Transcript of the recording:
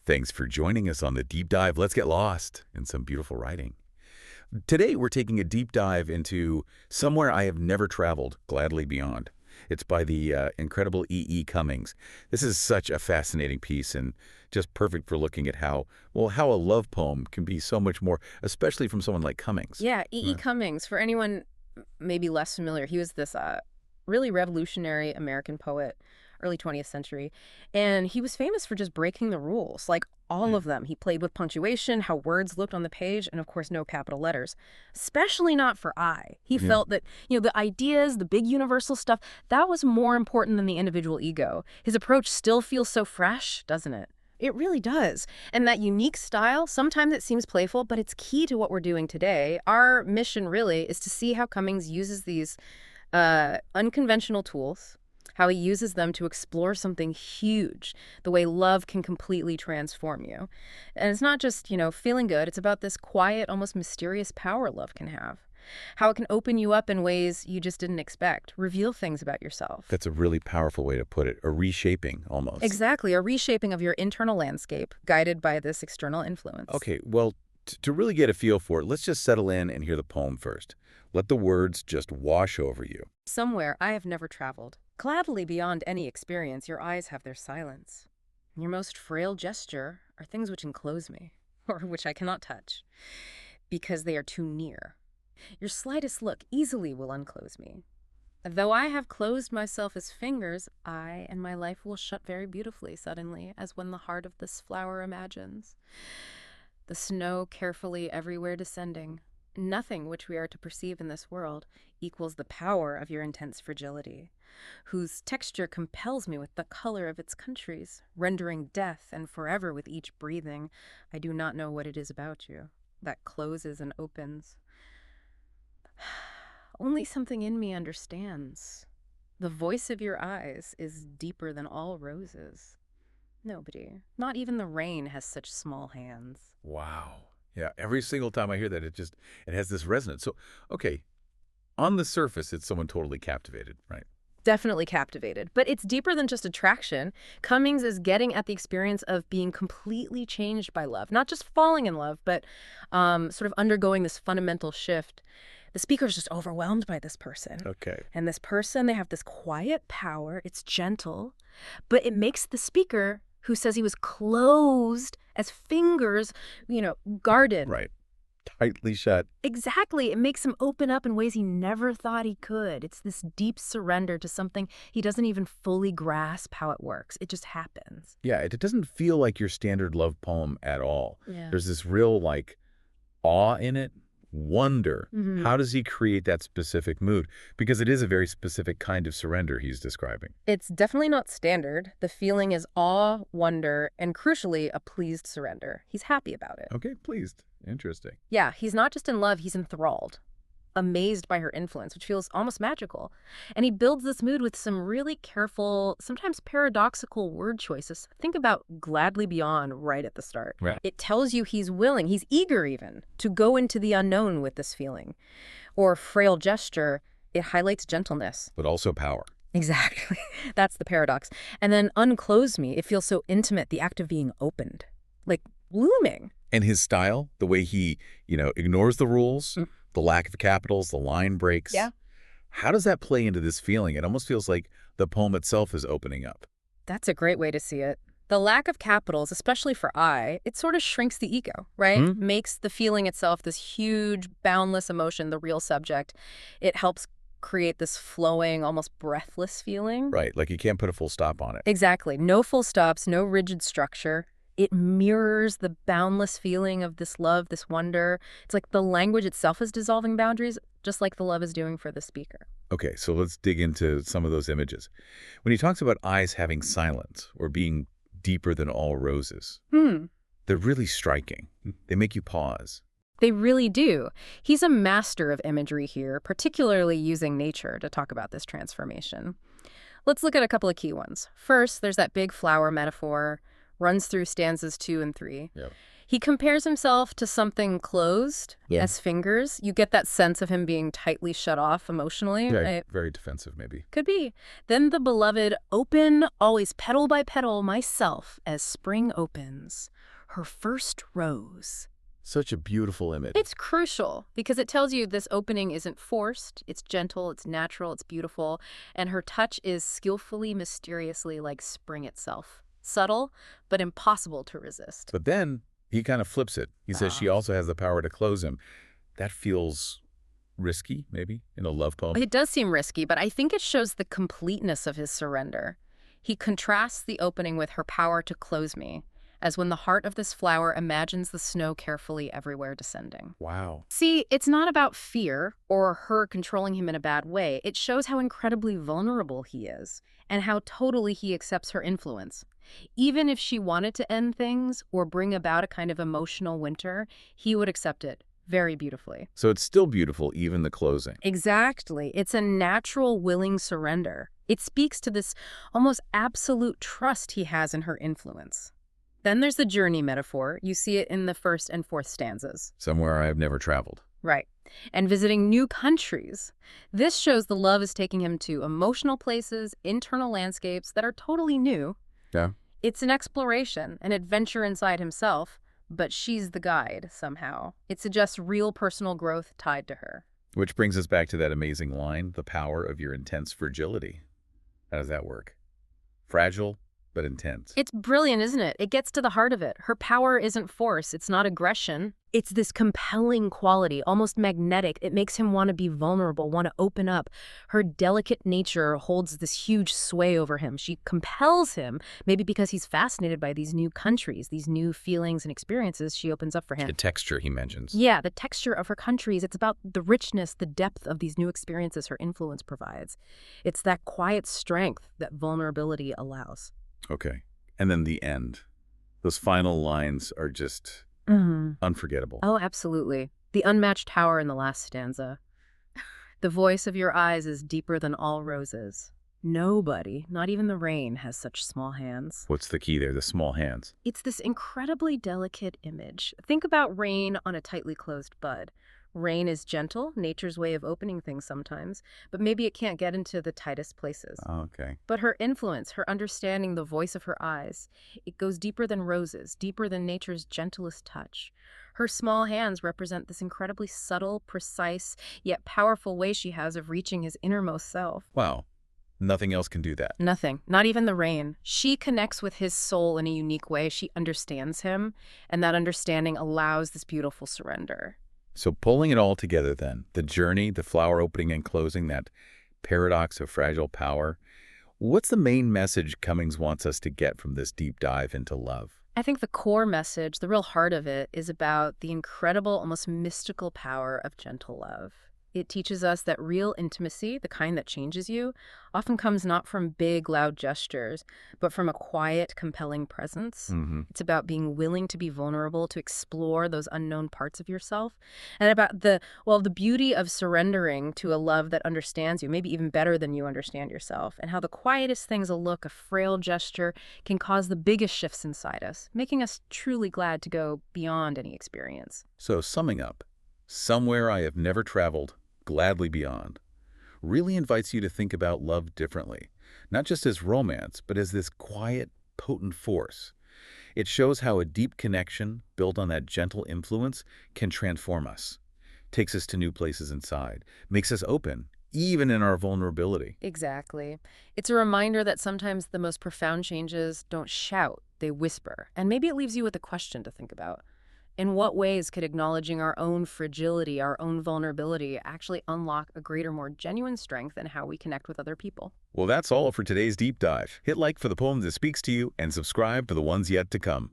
Thanks for joining us on the deep dive. Let's get lost in some beautiful writing. Today, we're taking a deep dive into somewhere I have never traveled, gladly beyond. It's by the incredible E. Cummings. This is such a fascinating piece and just perfect for looking at how a love poem can be so much more, especially from someone like Cummings. Yeah, E. Cummings, for anyone maybe less familiar, he was this really revolutionary American poet, early 20th century. And he was famous for just breaking the rules, like all of them. He played with punctuation, how words looked on the page, and of course, no capital letters, especially not for I. He felt that, the ideas, the big universal stuff, that was more important than the individual ego. His approach still feels so fresh, doesn't it? It really does. And that unique style, sometimes it seems playful, but it's key to what we're doing today. Our mission really is to see how Cummings uses these unconventional tools, how he uses them to explore something huge, the way love can completely transform you. And it's not just, feeling good. It's about this quiet, almost mysterious power love can have. How it can open you up in ways you just didn't expect, reveal things about yourself. That's a really powerful way to put it, a reshaping almost. Exactly, a reshaping of your internal landscape, guided by this external influence. Okay, well, to really get a feel for it, let's just settle in and hear the poem first. Let the words just wash over you. Somewhere I have never traveled. Gladly beyond any experience, your eyes have their silence. Your most frail gesture are things which enclose me, or which I cannot touch, because they are too near. Your slightest look easily will unclose me. Though I have closed myself as fingers, I and my life will shut very beautifully suddenly, as when the heart of this flower imagines. The snow carefully everywhere descending. Nothing which we are to perceive in this world equals the power of your intense fragility, whose texture compels me with the color of its countries, rendering death and forever with each breathing. I do not know what it is about you that closes and opens. Only something in me understands. The voice of your eyes is deeper than all roses. Nobody, not even the rain, has such small hands. Wow. Yeah, every single time I hear that, it has this resonance. So, okay, on the surface, it's someone totally captivated, right? Definitely captivated. But it's deeper than just attraction. Cummings is getting at the experience of being completely changed by love. Not just falling in love, but sort of undergoing this fundamental shift. The speaker's just overwhelmed by this person. Okay. And this person, they have this quiet power. It's gentle, but it makes the speaker, who says he was closed as fingers, guarded. Right. Tightly shut. Exactly. It makes him open up in ways he never thought he could. It's this deep surrender to something he doesn't even fully grasp how it works. It just happens. Yeah, it doesn't feel like your standard love poem at all. Yeah. There's this real, awe in it, wonder. How does he create that specific mood? Because it is a very specific kind of surrender he's describing. It's definitely not standard. The feeling is awe, wonder, and crucially, a pleased surrender. He's happy about it. Okay, pleased. Interesting. Yeah, he's not just in love, he's enthralled, amazed by her influence, which feels almost magical. And he builds this mood with some really careful, sometimes paradoxical word choices. Think about gladly beyond right at the start. Right. It tells you he's willing, he's eager even, to go into the unknown with this feeling. Or frail gesture, it highlights gentleness. But also power. Exactly. That's the paradox. And then unclose me, it feels so intimate, the act of being opened. Like blooming. And his style, the way he, ignores the rules, the lack of capitals, the line breaks. Yeah. How does that play into this feeling? It almost feels like the poem itself is opening up. That's a great way to see it. The lack of capitals, especially for I, it sort of shrinks the ego, right? Makes the feeling itself this huge, boundless emotion, the real subject. It helps create this flowing, almost breathless feeling. Right, like you can't put a full stop on it. Exactly. No full stops, no rigid structure. It mirrors the boundless feeling of this love, this wonder. It's like the language itself is dissolving boundaries, just like the love is doing for the speaker. Okay, so let's dig into some of those images. When he talks about eyes having silence or being deeper than all roses, they're really striking. They make you pause. They really do. He's a master of imagery here, particularly using nature to talk about this transformation. Let's look at a couple of key ones. First, there's that big flower metaphor, runs through stanzas 2 and 3. Yep. He compares himself to something closed Yeah. as fingers. You get that sense of him being tightly shut off emotionally. Very, Right? very defensive, maybe. Could be. Then the beloved, open, always petal by petal, myself, as spring opens. Her first rose. Such a beautiful image. It's crucial because it tells you this opening isn't forced, it's gentle, it's natural, it's beautiful, and her touch is skillfully, mysteriously like spring itself. Subtle, but impossible to resist. But then he kind of flips it. He says she also has the power to close him. That feels risky, maybe, in a love poem. It does seem risky, but I think it shows the completeness of his surrender. He contrasts the opening with her power to close me, as when the heart of this flower imagines the snow carefully everywhere descending. Wow. See, it's not about fear or her controlling him in a bad way. It shows how incredibly vulnerable he is and how totally he accepts her influence. Even if she wanted to end things or bring about a kind of emotional winter, he would accept it very beautifully. So it's still beautiful, even the closing. Exactly. It's a natural, willing surrender. It speaks to this almost absolute trust he has in her influence. Then there's the journey metaphor. You see it in the first and fourth stanzas. Somewhere I have never traveled. Right. And visiting new countries. This shows the love is taking him to emotional places, internal landscapes that are totally new. Yeah. It's an exploration, an adventure inside himself, but she's the guide somehow. It suggests real personal growth tied to her. Which brings us back to that amazing line, the power of your intense fragility. How does that work? Fragile, but intense. It's brilliant, isn't it? It gets to the heart of it. Her power isn't force. It's not aggression. It's this compelling quality, almost magnetic. It makes him want to be vulnerable, want to open up. Her delicate nature holds this huge sway over him. She compels him, maybe because he's fascinated by these new countries, these new feelings and experiences she opens up for him. The texture he mentions. Yeah, the texture of her countries. It's about the richness, the depth of these new experiences her influence provides. It's that quiet strength that vulnerability allows. Okay. And then the end. Those final lines are just unforgettable. Oh, absolutely. The unmatched tower in the last stanza. The voice of your eyes is deeper than all roses. Nobody, not even the rain, has such small hands. What's the key there? The small hands. It's this incredibly delicate image. Think about rain on a tightly closed bud. Rain is gentle, nature's way of opening things sometimes, but maybe it can't get into the tightest places. Okay. But her influence, her understanding, the voice of her eyes, it goes deeper than roses, deeper than nature's gentlest touch. Her small hands represent this incredibly subtle, precise, yet powerful way she has of reaching his innermost self. Wow. Nothing else can do that. Nothing, not even the rain. She connects with his soul in a unique way. She understands him, and that understanding allows this beautiful surrender. So pulling it all together then, the journey, the flower opening and closing, that paradox of fragile power, what's the main message Cummings wants us to get from this deep dive into love? I think the core message, the real heart of it, is about the incredible, almost mystical power of gentle love. It teaches us that real intimacy, the kind that changes you, often comes not from big, loud gestures, but from a quiet, compelling presence. It's about being willing to be vulnerable, to explore those unknown parts of yourself, and about the beauty of surrendering to a love that understands you, maybe even better than you understand yourself, and how the quietest things, a look, a frail gesture, can cause the biggest shifts inside us, making us truly glad to go beyond any experience. So summing up, somewhere I have never traveled, gladly beyond, really invites you to think about love differently, not just as romance, but as this quiet, potent force. It shows how a deep connection, built on that gentle influence, can transform us, takes us to new places inside, makes us open, even in our vulnerability. Exactly. It's a reminder that sometimes the most profound changes don't shout, they whisper. And maybe it leaves you with a question to think about. In what ways could acknowledging our own fragility, our own vulnerability, actually unlock a greater, more genuine strength in how we connect with other people? Well, that's all for today's deep dive. Hit like for the poem that speaks to you and subscribe for the ones yet to come.